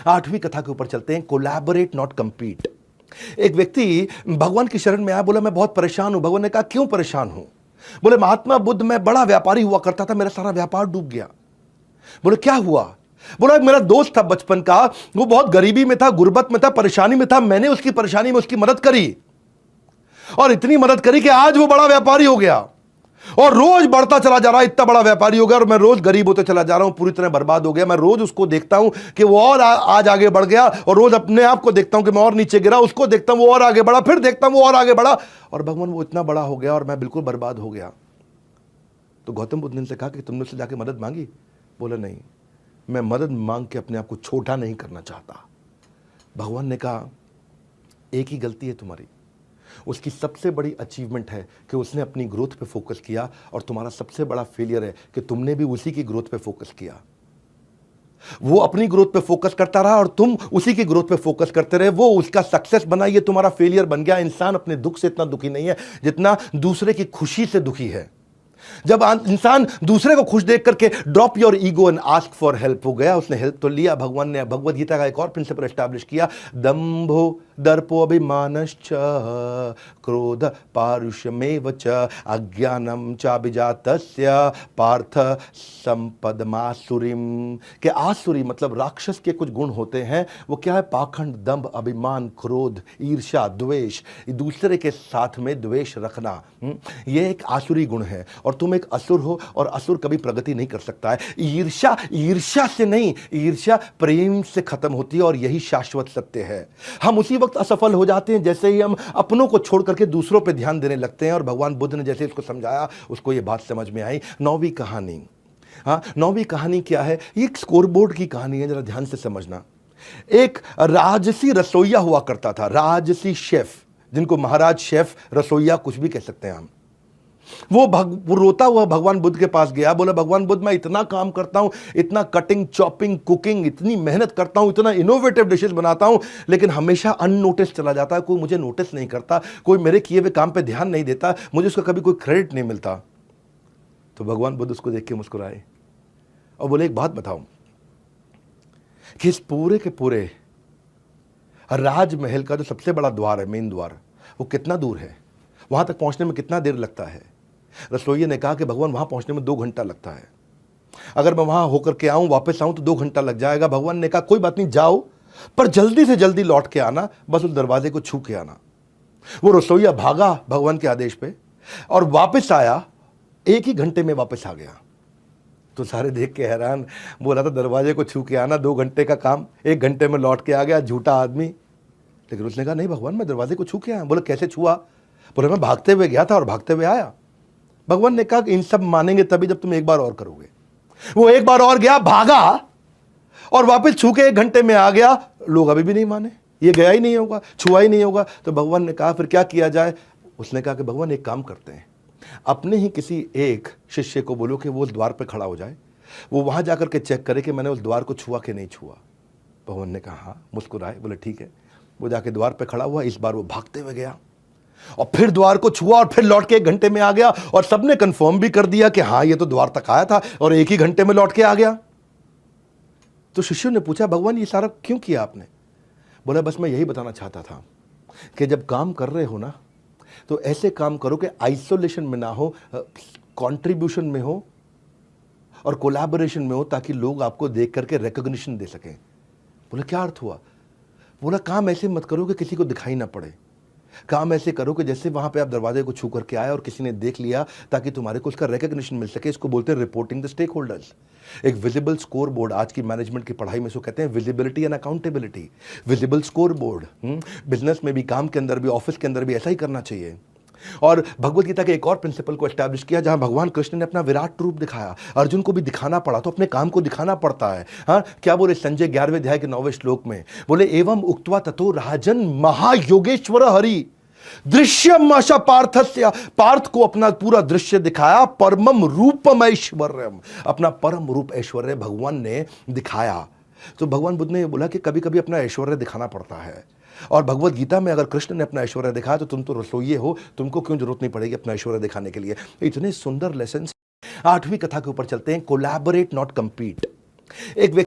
8वीं कथा के ऊपर चलते हैं, कोलैबोरेट नॉट कंपीट। एक व्यक्ति भगवान की शरण में आया, बोला मैं बहुत परेशान हूं। भगवान ने कहा क्यों परेशान हूं? बोले महात्मा बुद्ध, मैं बड़ा व्यापारी हुआ करता था, मेरा सारा व्यापार डूब गया। बोले क्या हुआ? बोला मेरा दोस्त था बचपन का, वो बहुत गरीबी में था, गुर्बत में था, परेशानी में था। मैंने उसकी परेशानी में उसकी मदद करी और इतनी मदद करी कि आज वो बड़ा व्यापारी हो गया और रोज बढ़ता चला जा रहा है, इतना बड़ा व्यापारी हो गया और मैं रोज गरीब होते चला जा रहा हूं, पूरी तरह बर्बाद हो गया। मैं रोज उसको देखता हूं कि वो और आज आगे बढ़ गया और रोज अपने आप को देखता हूं कि मैं और नीचे गिरा, उसको देखता हूं वो और आगे बढ़ा, फिर देखता हूं वो और आगे बढ़ा और भगवान वो इतना बड़ा हो गया और मैं बिल्कुल बर्बाद हो गया। तो गौतम बुद्ध ने कहा कि तुमने उससे जाके मदद मांगी? बोला नहीं, मैं मदद मांग के अपने आप को छोटा नहीं करना चाहता। भगवान ने कहा एक ही गलती है तुम्हारी, उसकी सबसे बड़ी अचीवमेंट है कि उसने अपनी ग्रोथ पे फोकस किया और तुम्हारा सबसे बड़ा फेलियर है कि तुमने भी उसी की ग्रोथ पे फोकस किया। वो अपनी ग्रोथ पे फोकस करता रहा और तुम उसी की ग्रोथ पे फोकस करते रहे। वो उसका सक्सेस बना, ये तुम्हारा फेलियर बन गया। इंसान अपने दुख से इतना दुखी नहीं है जितना दूसरे की खुशी से दुखी है। जब इंसान दूसरे को खुश देख करके drop your ego and ask for help हो गया, उसने हेल्प तो लिया। भगवान ने भगवद गीता का एक और प्रिंसिपल एस्टैब्लिश किया, दंभो दर्पो अभिमानश्च क्रोध पारुष्यमेव च अज्ञानम चाभिजातस्य पार्थ संपदमासुरीम। के आसुरी मतलब राक्षस के कुछ गुण होते हैं। वो क्या है? पाखंड, दंभ, अभिमान, क्रोध, ईर्ष्या, द्वेष, दूसरे के साथ में द्वेष रखना, ये एक आसुरी गुण है। और तुम एक असुर हो और असुर कभी प्रगति नहीं कर सकता है। ईर्ष्या, ईर्ष्या से नहीं, ईर्ष्या प्रेम से खत्म होती है और यही शाश्वत सत्य है। हम उसी वक्त असफल हो जाते हैं जैसे ही हम अपनों को छोड़ करके दूसरों पे ध्यान देने लगते हैं। और भगवान बुद्ध ने जैसे इसको समझाया, उसको ये बात समझ में आई। 9वीं कहानी, हाँ 9वीं कहानी क्या है? ये एक स्कोरबोर्ड की कहानी है, जरा ध्यान से समझना। एक राजसी रसोइया हुआ करता था, राजसी शेफ, जिनको महाराज शेफ, रसोइया कुछ भी कह सकते हैं हम। वो रोता हुआ भगवान बुद्ध के पास गया, बोला भगवान बुद्ध मैं इतना काम करता हूं, इतना कटिंग, चॉपिंग, कुकिंग, इतनी मेहनत करता हूं, इतना इनोवेटिव डिशेस बनाता हूं, लेकिन हमेशा अननोटिस चला जाता है। कोई मुझे नोटिस नहीं करता, कोई मेरे किए हुए काम पे ध्यान नहीं देता, मुझे उसका कभी कोई क्रेडिट नहीं मिलता। तो भगवान बुद्ध उसको देख के मुस्कुराए और बोले एक बात बताओ कि इस पूरे के पूरे राजमहल का जो सबसे बड़ा द्वार है, मेन द्वार, वो कितना दूर है? वहां तक पहुंचने में कितना देर लगता है? रसोइये ने कहा कि भगवान वहां पहुंचने में 2 घंटा लगता है। अगर मैं वहां होकर के आऊं, वापस आऊं तो 2 घंटा लग जाएगा। भगवान ने कहा कोई बात नहीं, जाओ पर जल्दी से जल्दी लौट के आना, बस उस दरवाजे को छू के आना। वो रसोइया भागा भगवान के आदेश पे और वापस आया, 1 ही घंटे में वापस आ गया। तो सारे देख के हैरान, बोला था दरवाजे को छू के आना, 2 घंटे का काम 1 घंटे में लौट के आ गया, झूठा आदमी। लेकिन उसने कहा नहीं भगवान, मैं दरवाजे को छू के आया। बोले कैसे छुआ? बोले मैं भागते हुए गया था और भागते हुए आया। भगवान ने कहा कि इन सब मानेंगे तभी जब तुम एक बार और करोगे। वो एक बार और गया, भागा और वापस छू के 1 घंटे में आ गया। लोग अभी भी नहीं माने, ये गया ही नहीं होगा, छुआ ही नहीं होगा। तो भगवान ने कहा फिर क्या किया जाए? उसने कहा कि भगवान एक काम करते हैं, अपने ही किसी एक शिष्य को बोलो कि वो उस द्वार पर खड़ा हो जाए, वो वहां जाकर के चेक करे कि मैंने उस द्वार को छुआ कि नहीं छुआ। भगवान ने कहा हाँ, मुस्कुराए, बोले ठीक है। वो जाके द्वार पर खड़ा हुआ, इस बार वो भागते हुए गया और फिर द्वार को छुआ और फिर लौट के 1 घंटे में आ गया। और सबने कंफर्म भी कर दिया कि हाँ ये तो द्वार तक आया था और 1 ही घंटे में लौट के आ गया। तो शिष्यों ने पूछा भगवान ये सारा क्यों किया आपने? बोला बस मैं यही बताना चाहता था कि जब काम कर रहे हो ना, तो ऐसे काम करो कि आइसोलेशन में ना हो, कंट्रीब्यूशन में हो और कोलैबोरेशन में हो, ताकि लोग आपको देख करके रिकॉग्निशन दे सकें। बोला क्या अर्थ हुआ? बोला काम ऐसे मत करो कि किसी को दिखाई ना पड़े, काम ऐसे करो कि जैसे वहां पे आप दरवाजे को छू करके आए और किसी ने देख लिया, ताकि तुम्हारे को उसका रिकॉग्निशन मिल सके। इसको बोलते हैं रिपोर्टिंग द स्टेक होल्डर्स। एक विजिबल स्कोर बोर्ड, आज की मैनेजमेंट की पढ़ाई में इसको कहते हैं visibility and accountability. Visible score board business में भी, काम के अंदर भी, ऑफिस के अंदर भी ऐसा ही करना चाहिए। और भगवद गीता के एक और प्रिंसिपल को एस्टैब्लिश किया, जहां भगवान कृष्ण ने अपना विराट रूप दिखाया। अर्जुन को भी दिखाना पड़ा, तो अपने काम को दिखाना पड़ता है। हाँ क्या बोले संजय 11वें अध्याय के 9वें श्लोक में? बोले एवं उक्त्वा ततो राजन महायोगेश्वर हरि दृश्यम आशा पार्थस्य। पार्थ को अपना पूरा दृश्य दिखाया, परमम रूपम ऐश्वर्यम, अपना परम रूप ऐश्वर्य भगवान ने दिखाया। तो भगवान बुद्ध ने बोला कि कभी कभी अपना ऐश्वर्य दिखाना पड़ता है। और भगवद गीता में अगर कृष्ण ने अपना ऐश्वर्य दिखाया तो तुम तो रसोइये हो, तुमको क्यों जरूरत नहीं पड़ेगी अपना ऐश्वर्य दिखाने के लिए? इतने सुंदर लेसन। 8वीं कथा के ऊपर चलते हैं, कोलैबोरेट नॉट कंपीट। एक